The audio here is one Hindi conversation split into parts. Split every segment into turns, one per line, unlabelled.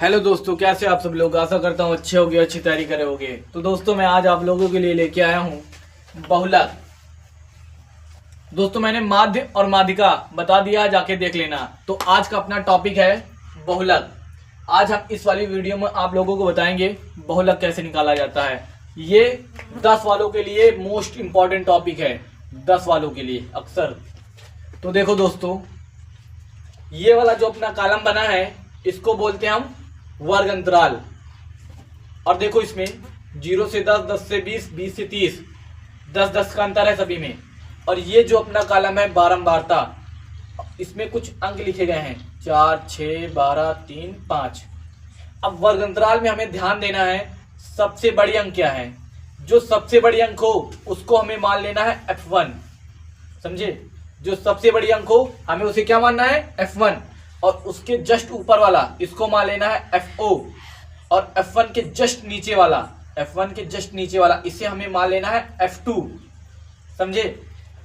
हेलो दोस्तों, कैसे आप सब लोग। आशा करता हूँ अच्छे होगे, अच्छी तैयारी करे होगे। तो दोस्तों मैं आज आप लोगों के लिए लेके आया हूँ बहुलक। दोस्तों मैंने माध्य और माध्यिका बता दिया, जाके देख लेना। तो आज का अपना टॉपिक है बहुलक। आज हम इस वाली वीडियो में आप लोगों को बताएंगे बहुलक कैसे निकाला जाता है। ये 10 वालों के लिए मोस्ट इम्पॉर्टेंट टॉपिक है, 10 वालों के लिए अक्सर। तो देखो दोस्तों, ये वाला जो अपना कॉलम बना है इसको बोलते हैं हम वर्ग अंतराल। और देखो इसमें 0 से 10, 10 से 20, 20 से 30, 10-10 का अंतर है सभी में। और ये जो अपना कॉलम है बारंबारता, इसमें कुछ अंक लिखे गए हैं 4, 6, 12, 3, 5। अब वर्ग अंतराल में हमें ध्यान देना है सबसे बड़ी अंक क्या है। जो सबसे बड़ी अंक हो उसको हमें मान लेना है F1। समझे? जो सबसे बड़ी अंक हो हमें उसे क्या मानना है F1। और उसके जस्ट ऊपर वाला इसको मान लेना है FO। और F1 के जस्ट नीचे वाला, F1 के जस्ट नीचे वाला इसे हमें मान लेना है F2। समझे?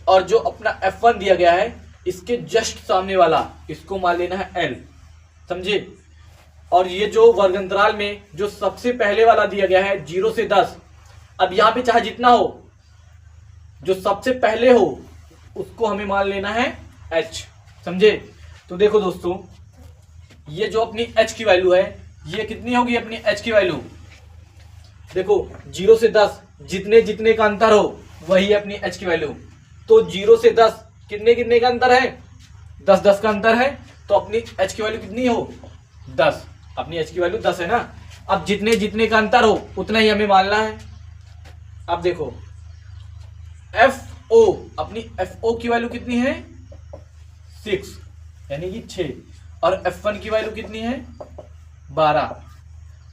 और जो अपना F1 दिया गया है इसके जस्ट सामने वाला इसको मान लेना है L। समझे? और ये जो वर्ग अंतराल में जो सबसे पहले वाला दिया गया है 0 से 10, अब यहाँ पे चाहे जितना हो, जो सबसे पहले हो उसको हमें मान लेना है H। समझे? तो देखो दोस्तों, ये जो अपनी H की वैल्यू है ये कितनी होगी अपनी H की वैल्यू। देखो 0 से 10 जितने जितने का अंतर हो वही है अपनी H की वैल्यू। तो 0 से 10 कितने कितने का अंतर है, 10-10 का अंतर है। तो अपनी H की वैल्यू कितनी हो 10, अपनी H की वैल्यू 10 है ना। अब जितने जितने का अंतर हो उतना ही हमें मानना है। अब देखो FO, अपनी FO की वैल्यू कितनी है 6 यानी कि 6। और F1 की वैल्यू कितनी है 12।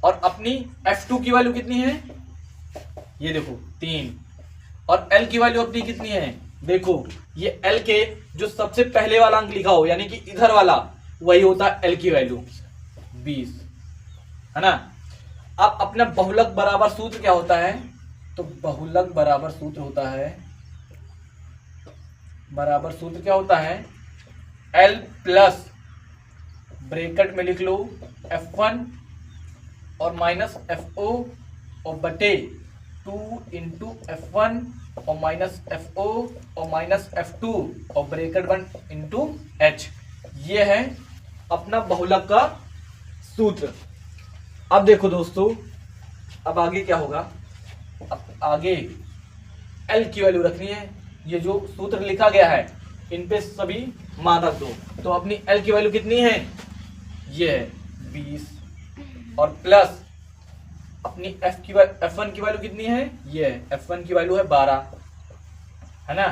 और अपनी F2 की वैल्यू कितनी है, ये देखो 3। और L की वैल्यू अपनी कितनी है, देखो ये L के जो सबसे पहले वाला अंक लिखा हो यानी कि इधर वाला वही होता है L की वैल्यू 20, है ना। अब अपना बहुलक बराबर सूत्र क्या होता है, तो बहुलक बराबर सूत्र होता है, बराबर सूत्र क्या होता है L प्लस ब्रैकेट में लिख लो F1 और माइनस FO और बटे 2 इंटू F1 और माइनस FO और माइनस F2 और ब्रैकेट 1 इंटू H। ये है अपना बहुलक का सूत्र। अब देखो दोस्तों, अब आगे क्या होगा, अब आगे L की वैल्यू रखनी है। ये जो सूत्र लिखा गया है इन पे सभी मान रख दो। तो अपनी L की वैल्यू कितनी है, ये है 20। और प्लस अपनी F1 की वैल्यू कितनी है, ये है F1 की वैल्यू है 12, है ना।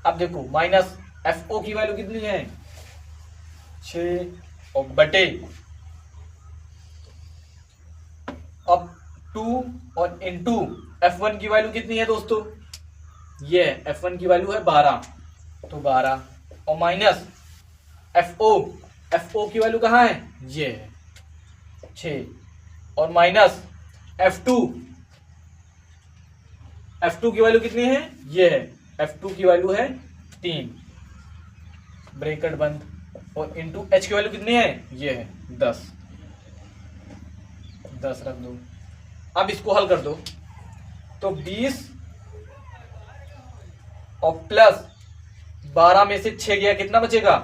अब देखो माइनस FO की वैल्यू कितनी है 6 और बटे अब 2 और इंटू F1 की वैल्यू कितनी है दोस्तों, ये है F1 की वैल्यू है 12, तो 12 और माइनस FO की वैल्यू कहाँ है, ये है 6 और माइनस F2 की वैल्यू कितनी है, ये है F2 की वैल्यू है 3, ब्रैकेट बंद। और इंटू H की वैल्यू कितनी है, ये है 10 रख दो। अब इसको हल कर दो तो 20 और प्लस 12 में से 6 गया, कितना बचेगा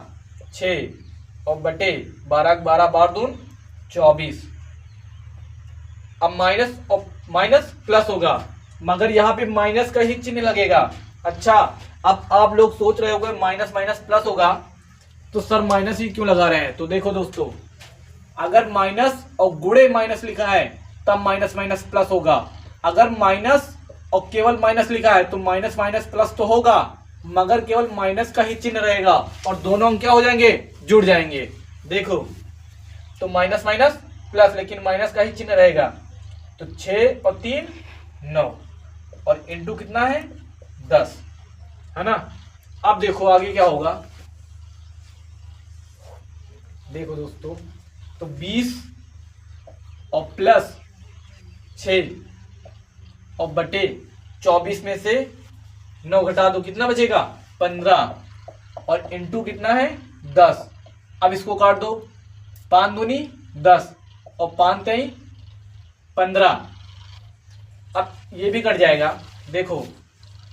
6 और बटे 12 12 2 24। अब माइनस और माइनस प्लस होगा, मगर यहाँ पे माइनस का ही चिन्ह लगेगा। अच्छा, अब आप लोग सोच रहे होंगे माइनस माइनस प्लस होगा तो सर माइनस ही क्यों लगा रहे हैं। तो देखो दोस्तों, अगर माइनस और गुणे माइनस लिखा है तब माइनस माइनस प्लस होगा। अगर माइनस और केवल माइनस लिखा है तो माइनस माइनस प्लस तो होगा, मगर केवल माइनस का ही चिन्ह रहेगा और दोनों अंक क्या हो जाएंगे, जुड़ जाएंगे। देखो तो माइनस माइनस प्लस, लेकिन माइनस का ही चिन्ह रहेगा। तो 6 और 3 9 और इंटू कितना है 10, है ना। अब देखो आगे क्या होगा, देखो दोस्तों, तो 20 और प्लस 6 और बटे 24 में से 9 घटा दो, कितना बचेगा 15 और इंटू कितना है 10। अब इसको काट दो, 5 दूनी 10 और 5 3 15। अब ये भी कट जाएगा, देखो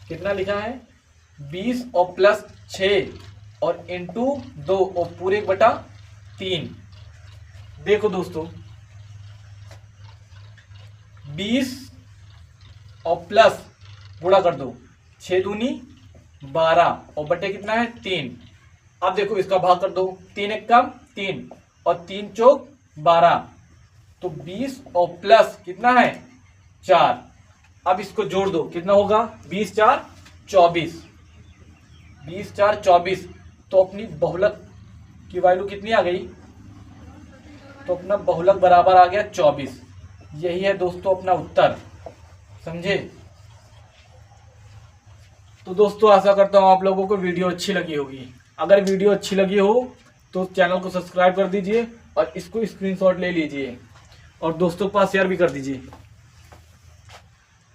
कितना लिखा है 20 और प्लस 6 और इंटू 2 और पूरे 1/3। देखो दोस्तों 20 और प्लस गुणा कर दो, 6 दूनी 12 और बटे कितना है 3। अब देखो इसका भाग कर दो, 3 एक कम 3 और 3 चौक 12, तो 20 और प्लस कितना है 4। अब इसको जोड़ दो, कितना होगा 20 4 24, 20 4 24। तो अपनी बहुलक की वैल्यू कितनी आ गई, तो अपना बहुलक बराबर आ गया 24। यही है दोस्तों अपना उत्तर, समझे। तो दोस्तों आशा करता हूँ आप लोगों को वीडियो अच्छी लगी होगी। अगर वीडियो अच्छी लगी हो तो चैनल को सब्सक्राइब कर दीजिए और इसको स्क्रीनशॉट ले लीजिए और दोस्तों के पास शेयर भी कर दीजिए।